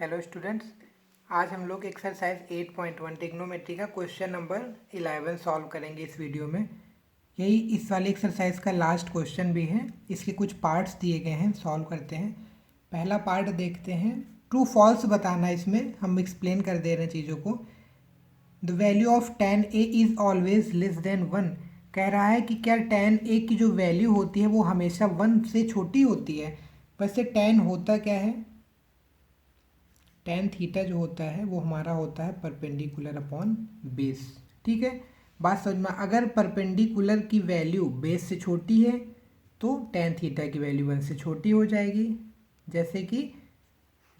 Hello students, आज हम लोग एक्सरसाइज 8.1 ट्रिग्नोमेट्री का क्वेश्चन नंबर 11 सॉल्व करेंगे इस वीडियो में। यही इस वाली एक्सरसाइज का लास्ट क्वेश्चन भी है। इसके कुछ पार्ट्स दिए गए हैं, सॉल्व करते हैं। पहला पार्ट देखते हैं, ट्रू फॉल्स बताना है। इसमें हम एक्सप्लेन कर दे रहे हैं चीज़ों को। The value of tan a is always less than 1। कह रहा है कि क्या tan a की जो वैल्यू होती है वो हमेशा 1 से छोटी होती है। वैसे tan होता क्या है? tan थीटा जो होता है वो हमारा होता है परपेंडिकुलर अपॉन बेस। ठीक है, बात समझ में। अगर परपेंडिकुलर की वैल्यू बेस से छोटी है तो tan थीटा की वैल्यू 1 से छोटी हो जाएगी। जैसे कि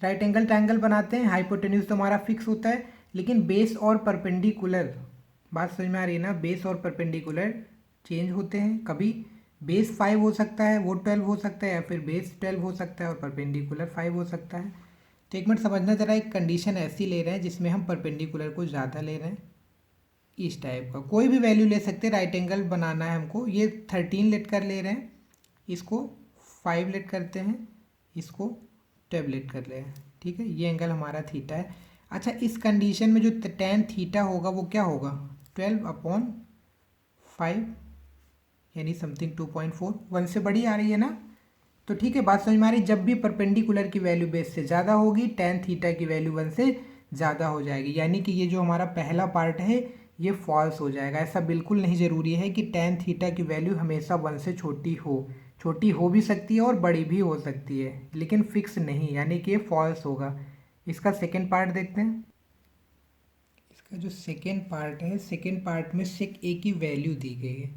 राइट एंगल ट्रायंगल बनाते हैं, हाइपोटेन्यूज तो हमारा फिक्स होता है, लेकिन बेस और परपेंडिकुलर, बात समझ में आ रही है ना, बेस और परपेंडिकुलर चेंज होते हैं। कभी बेस 5 हो सकता है, वो 12 हो सकता है, या फिर बेस 12 हो सकता है और परपेंडिकुलर 5 हो सकता है। तो एक मिनट समझना जरा, एक कंडीशन ऐसी ले रहे हैं जिसमें हम परपेंडिकुलर को ज़्यादा ले रहे हैं। इस टाइप का कोई भी वैल्यू ले सकते हैं। राइट एंगल बनाना है हमको। ये 13 लेट कर ले रहे हैं, इसको 5 लेट करते हैं, इसको 12 लेट कर ले रहे हैं। ठीक है, ये एंगल हमारा थीटा है। अच्छा, इस कंडीशन में जो tan थीटा होगा वो क्या होगा? 12/5, यानी समथिंग 2.4। 1 से बड़ी आ रही है ना, तो ठीक है, बात समझ में आ रही। जब भी परपेंडिकुलर की वैल्यू बेस से ज़्यादा होगी, tan थीटा की वैल्यू 1 से ज़्यादा हो जाएगी। यानी कि ये जो हमारा पहला पार्ट है ये फॉल्स हो जाएगा। ऐसा बिल्कुल नहीं ज़रूरी है कि tan थीटा की वैल्यू हमेशा 1 से छोटी हो। छोटी हो भी सकती है और बड़ी भी हो सकती है, लेकिन फिक्स नहीं, यानी कि ये फॉल्स होगा। इसका सेकेंड पार्ट देखते हैं। इसका जो सेकेंड पार्ट है, सेकेंड पार्ट में सेक ए की वैल्यू दी गई है।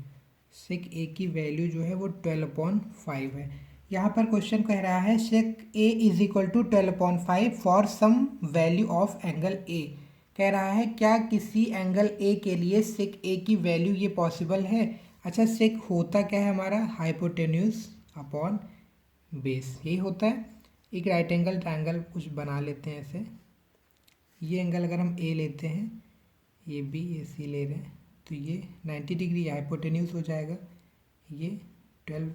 सेक ए की वैल्यू जो है वो 12/5 है। यहाँ पर क्वेश्चन कह रहा है sec A is equal to 12/5 for some value of angle A. कह रहा है क्या किसी एंगल ए के लिए सेक ए की वैल्यू ये पॉसिबल है। अच्छा, सेक होता क्या है हमारा? हाइपोटेन्यूज अपॉन बेस, यही होता है। एक राइट एंगल ट्रायंगल कुछ बना लेते हैं ऐसे। ये एंगल अगर हम ए लेते हैं, ये बी, ये सी ले रहे हैं, तो ये 90 डिग्री हाइपोटेन्यूज हो जाएगा। ये 12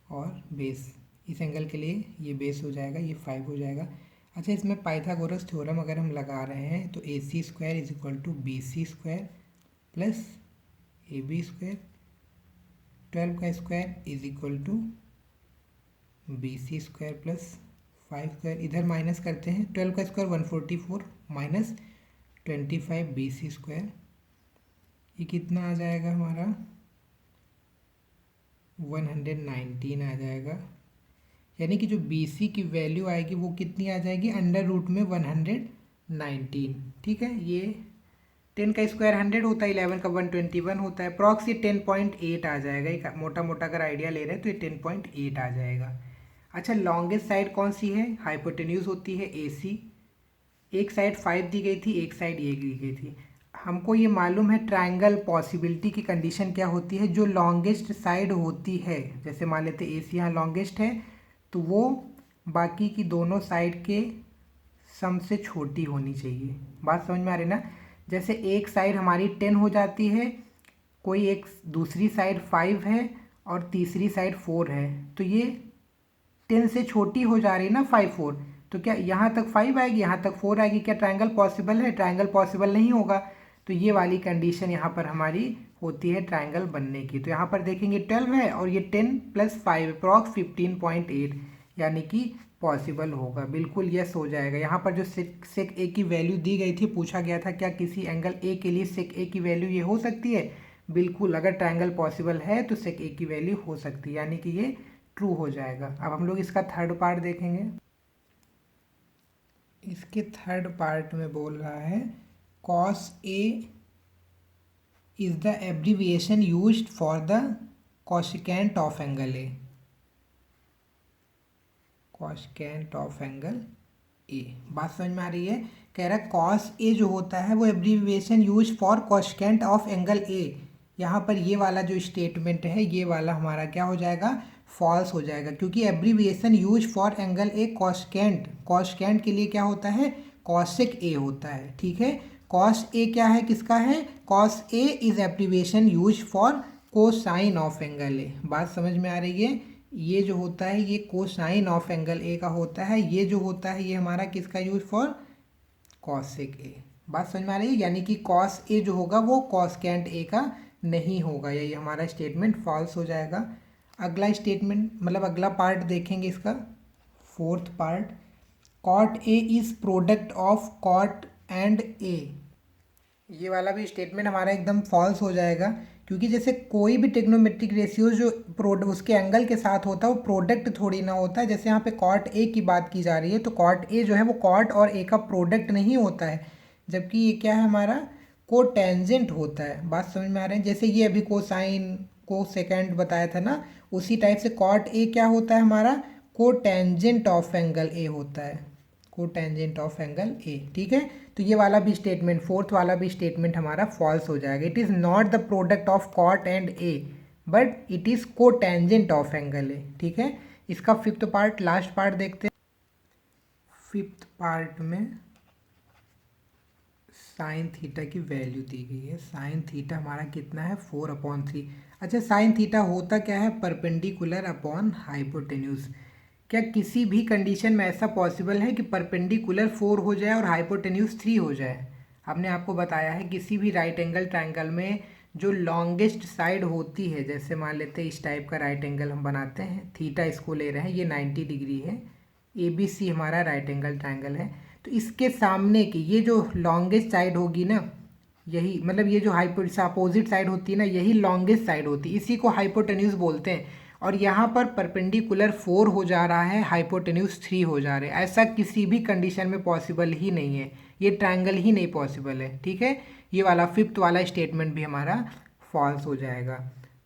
और बेस, इस एंगल के लिए ये बेस हो जाएगा, ये 5 हो जाएगा। अच्छा, इसमें पाइथागोरस थ्योरम अगर हम लगा रहे हैं तो AC² is equal to BC² plus AB²। 12 का square is equal to BC² plus 5²। इधर माइनस करते हैं, 12 का स्क्वायर 144 माइनस 25 BC², ये कितना आ जाएगा हमारा? 119 आ जाएगा। यानी कि जो BC की वैल्यू आएगी वो कितनी आ जाएगी? अंडर रूट में 119। ठीक है, ये 10 का स्क्वायर 100 होता है, 11 का 121 होता है, अप्रॉक्स ये 10.8 आ जाएगा। एक मोटा मोटा अगर आइडिया ले रहे हैं तो ये 10.8 आ जाएगा। अच्छा, लॉन्गेस्ट साइड कौन सी है? हाइपोटेन्यूज होती है AC। एक साइड 5 दी गई थी, एक साइड ये दी गई थी। हमको ये मालूम है ट्रायंगल पॉसिबिलिटी की कंडीशन क्या होती है। जो लॉन्गेस्ट साइड होती है, जैसे मान लेते AC यहाँ लॉन्गेस्ट है, तो वो बाकी की दोनों साइड के सम से छोटी होनी चाहिए। बात समझ में आ रही ना? जैसे एक साइड हमारी 10 हो जाती है, कोई एक दूसरी साइड 5 है और तीसरी साइड 4 है, तो ये 10 से छोटी हो जा रही है ना, 5 4। तो क्या यहाँ तक 5 आएगी, यहाँ तक 4 आएगी? क्या ट्रायंगल पॉसिबल है? ट्रायंगल पॉसिबल नहीं होगा। तो ये वाली कंडीशन यहाँ पर हमारी होती है ट्रायंगल बनने की। तो यहाँ पर देखेंगे 12 है और ये 10 + 5 अप्रॉक्स 15.8, यानी कि पॉसिबल होगा। बिल्कुल यस हो जाएगा। यहाँ पर जो सेक ए की वैल्यू दी गई थी, पूछा गया था क्या किसी एंगल ए के लिए सेक ए की वैल्यू ये हो सकती है? बिल्कुल, अगर ट्रायंगल पॉसिबल है तो सेक ए की वैल्यू हो सकती है, यानी कि ये ट्रू हो जाएगा। अब हम लोग इसका थर्ड पार्ट देखेंगे। इसके थर्ड पार्ट में बोल रहा है cos A is the abbreviation used for the cosecant of angle A। cosecant of angle A, बात समझ में आ रही है? कह रहा है cos A जो होता है वो abbreviation use for cosecant of angle A। यहाँ पर ये वाला जो स्टेटमेंट है, ये वाला हमारा क्या हो जाएगा? फॉल्स हो जाएगा, क्योंकि abbreviation use for angle A cosecant, cosecant के लिए क्या होता है? कॉसेक ए होता है। ठीक है, कॉस ए क्या है, किसका है? Cos A is abbreviation use for cosine of angle ए। बात समझ में आ रही है? ये जो होता है ये कोसाइन ऑफ एंगल ए का होता है, ये जो होता है ये हमारा किसका यूज फॉर कॉसेक ए। बात समझ में आ रही है, यानी कि कॉस ए जो होगा वो कॉसकेंट ए का नहीं होगा, यही हमारा स्टेटमेंट फॉल्स हो जाएगा। अगला स्टेटमेंट मतलब अगला पार्ट देखेंगे इसका, fourth part, cot A is product of cot and A. ये वाला भी स्टेटमेंट हमारा एकदम फॉल्स हो जाएगा, क्योंकि जैसे कोई भी ट्रिग्नोमेट्रिक रेशियो जो उसके एंगल के साथ होता है वो प्रोडक्ट थोड़ी ना होता है। जैसे यहाँ पे कॉट ए की बात की जा रही है तो कॉट ए जो है वो कॉट और ए का प्रोडक्ट नहीं होता है, जबकि ये क्या है हमारा कोटेंजेंट होता है। बात समझ में आ रहे हैं, जैसे ये अभी कोसाइन को सेकेंड बताया था ना, उसी टाइप से कॉट ए क्या होता है हमारा कोटेंजेंट ऑफ एंगल ए होता है, कोटेंजेंट ऑफ एंगल ए। ठीक है, तो ये वाला भी स्टेटमेंट, फोर्थ वाला भी स्टेटमेंट हमारा फॉल्स हो जाएगा। It is not the product of cot and A but it is cotangent of angle A. ठीक है, इसका फिफ्थ पार्ट, लास्ट पार्ट देखते हैं। फिफ्थ पार्ट में साइन थीटा की वैल्यू दी गई है। साइन थीटा हमारा कितना है 4/3। अच्छा, साइन थीटा होता क्या है, परपेंडिकुलर अपॉन हाइपोटेन्यूज। क्या किसी भी कंडीशन में ऐसा पॉसिबल है कि परपेंडिकुलर 4 हो जाए और हाइपोटेन्यूज 3 हो जाए? हमने आपको बताया है किसी भी राइट एंगल ट्रायंगल में जो लॉन्गेस्ट साइड होती है, जैसे मान लेते हैं इस टाइप का राइट एंगल हम बनाते हैं, थीटा इसको ले रहे हैं, ये 90 डिग्री है, ABC हमारा राइट एंगल ट्रायंगल है, तो इसके सामने की ये जो लॉन्गेस्ट साइड होगी ना, यही मतलब ये जो अपोजिट साइड होती है ना, यही लॉन्गेस्ट साइड होती है, इसी को हाइपोटेन्यूज बोलते हैं। और यहाँ पर परपेंडिकुलर 4 हो जा रहा है, हाइपोटेन्यूज 3 हो जा रहे हैं। ऐसा किसी भी कंडीशन में पॉसिबल ही नहीं है, ये ट्रायंगल ही नहीं पॉसिबल है। ठीक है, ये वाला फिफ्थ वाला स्टेटमेंट भी हमारा फॉल्स हो जाएगा।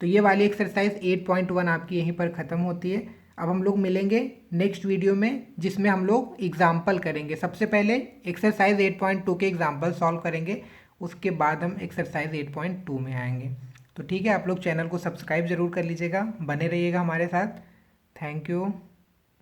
तो ये वाली एक्सरसाइज 8.1 आपकी यहीं पर ख़त्म होती है। अब हम लोग मिलेंगे नेक्स्ट वीडियो में, जिसमें हम लोग एग्जाम्पल करेंगे। सबसे पहले एक्सरसाइज 8.2 के एग्जाम्पल सॉल्व करेंगे, उसके बाद हम एक्सरसाइज 8.2 में आएंगे। तो ठीक है, आप लोग चैनल को सब्सक्राइब ज़रूर कर लीजिएगा, बने रहिएगा हमारे साथ। Thank you.